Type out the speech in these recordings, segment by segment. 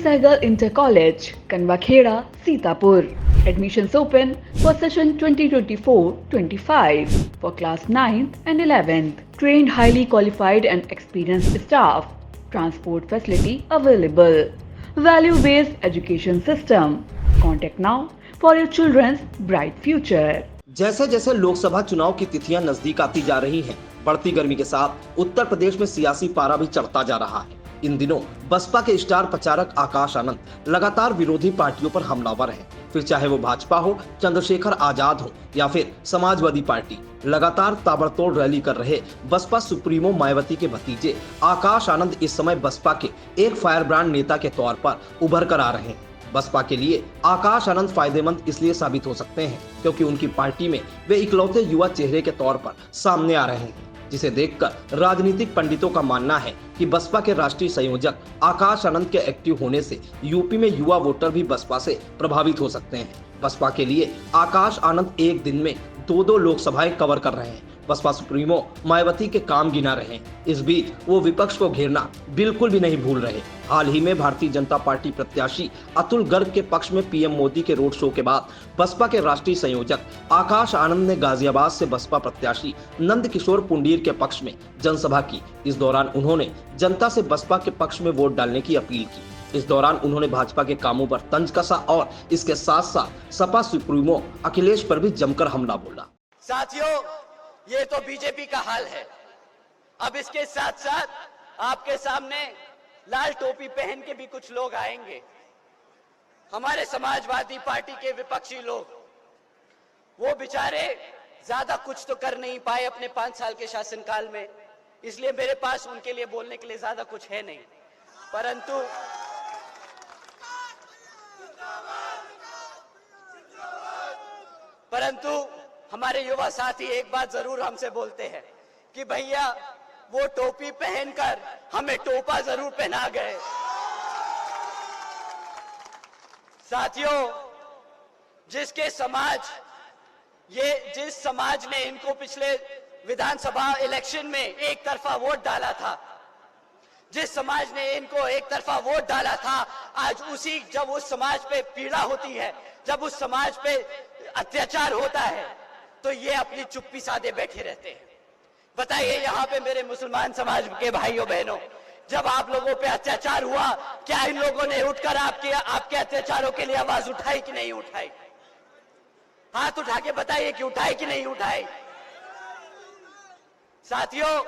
Sehgal Inter College, Kanwakheda, Sitapur. Admissions open for session 2024-25 for class 9th and 11th. Trained, highly qualified and experienced staff. Transport facility available. Value-based education system. Contact now for your children's bright future. जैसे जैसे लोकसभा चुनाव की तिथियां नजदीक आती जा रही हैं, बढ़ती गर्मी के साथ उत्तर प्रदेश में सियासी पारा भी चढ़ता जा रहा है। इन दिनों बसपा के स्टार प्रचारक आकाश आनंद लगातार विरोधी पार्टियों पर हमलावर हैं। फिर चाहे वो भाजपा हो, चंद्रशेखर आजाद हो या फिर समाजवादी पार्टी, लगातार ताबड़तोड़ रैली कर रहे बसपा सुप्रीमो मायावती के भतीजे आकाश आनंद इस समय बसपा के एक फायर ब्रांड नेता के तौर पर उभर कर आ रहे हैं। बसपा के लिए आकाश आनंद फायदेमंद इसलिए साबित हो सकते हैं क्योंकि उनकी पार्टी में वे इकलौते युवा चेहरे के तौर पर सामने आ रहे हैं, जिसे देखकर राजनीतिक पंडितों का मानना है कि बसपा के राष्ट्रीय संयोजक आकाश आनंद के एक्टिव होने से यूपी में युवा वोटर भी बसपा से प्रभावित हो सकते हैं। बसपा के लिए आकाश आनंद एक दिन में 2-2 लोकसभाएं कवर कर रहे हैं। बसपा सुप्रीमो मायावती के काम गिना रहे हैं। इस बीच वो विपक्ष को घेरना बिल्कुल भी नहीं भूल रहे। हाल ही में भारतीय जनता पार्टी प्रत्याशी अतुल गर्ग के पक्ष में पीएम मोदी के रोड शो के बाद बसपा के राष्ट्रीय संयोजक आकाश आनंद ने गाजियाबाद से बसपा प्रत्याशी नंद किशोर पुंडीर के पक्ष में जनसभा की। इस दौरान उन्होंने जनता से बसपा के पक्ष में वोट डालने की अपील की। इस दौरान उन्होंने भाजपा के कामों पर तंज कसा और इसके साथ साथ सपा सुप्रीमो अखिलेश पर भी जमकर हमला बोला। साथियों, ये तो बीजेपी का हाल है। अब इसके साथ साथ आपके सामने लाल टोपी पहन के भी कुछ लोग आएंगे, हमारे समाजवादी पार्टी के विपक्षी लोग। वो बेचारे ज्यादा कुछ तो कर नहीं पाए अपने 5 साल के शासनकाल में, इसलिए मेरे पास उनके लिए बोलने के लिए ज्यादा कुछ है नहीं। परंतु हमारे युवा साथी एक बात जरूर हमसे बोलते हैं कि भैया वो टोपी पहनकर हमें टोपा जरूर पहना गए। साथियों, जिस समाज ने इनको पिछले विधानसभा इलेक्शन में एक तरफा वोट डाला था, जिस समाज ने इनको एक तरफा वोट डाला था, आज जब उस समाज पे पीड़ा होती है, जब उस समाज पे अत्याचार होता है, तो ये अपनी चुप्पी साधे बैठे रहते हैं। बताइए यहाँ पे मेरे मुसलमान समाज के भाइयों बहनों, जब आप लोगों पे अत्याचार हुआ, क्या इन लोगों ने उठकर आपके अत्याचारों के लिए आवाज उठाई कि नहीं उठाई? हाथ उठा के बताइए कि उठाई कि नहीं उठाई? साथियों,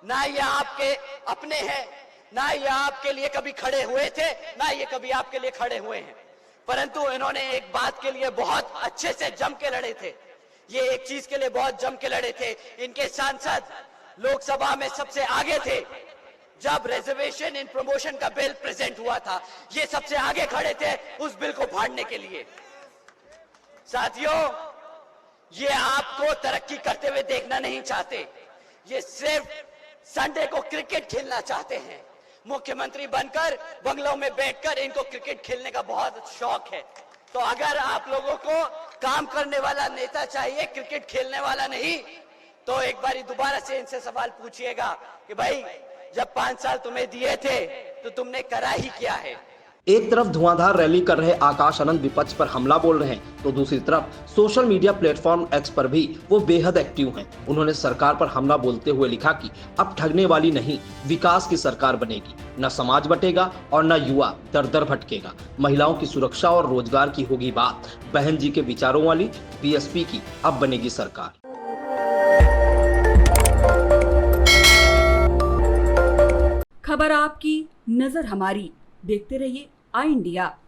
ना ये आपके अपने हैं, ना ये आपके लिए कभी खड़े हुए थे, ना ये कभी आपके लिए खड़े हुए हैं, परंतु इन्होंने एक बात के लिए बहुत अच्छे से जम के लड़े थे। ये एक चीज के लिए बहुत जम के लड़े थे। इनके सांसद लोकसभा में सबसे आगे थे। जब रिजर्वेशन इन प्रमोशन का बिल प्रेजेंट हुआ था, ये सबसे आगे खड़े थे उस बिल को फाड़ने के लिए। साथियों, ये आपको तरक्की करते हुए देखना नहीं चाहते, ये सिर्फ संडे को क्रिकेट खेलना चाहते हैं। मुख्यमंत्री बनकर बंगलों में बैठकर इनको क्रिकेट खेलने का बहुत शौक है। तो अगर आप लोगों को काम करने वाला नेता चाहिए, क्रिकेट खेलने वाला नहीं, तो एक बारी दोबारा से इनसे सवाल पूछिएगा कि भाई जब 5 साल तुम्हें दिए थे तो तुमने करा ही क्या है? एक तरफ धुआंधार रैली कर रहे आकाश आनंद विपक्ष पर हमला बोल रहे हैं, तो दूसरी तरफ सोशल मीडिया प्लेटफॉर्म एक्स पर भी वो बेहद एक्टिव हैं। उन्होंने सरकार पर हमला बोलते हुए लिखा कि अब ठगने वाली नहीं, विकास की सरकार बनेगी। न समाज बटेगा और न युवा दर दर भटकेगा। महिलाओं की सुरक्षा और रोजगार की होगी बात। बहन जी के विचारों वाली बीएसपी की अब बनेगी सरकार। खबर आपकी, नजर हमारी। देखते रहिए आई इंडिया।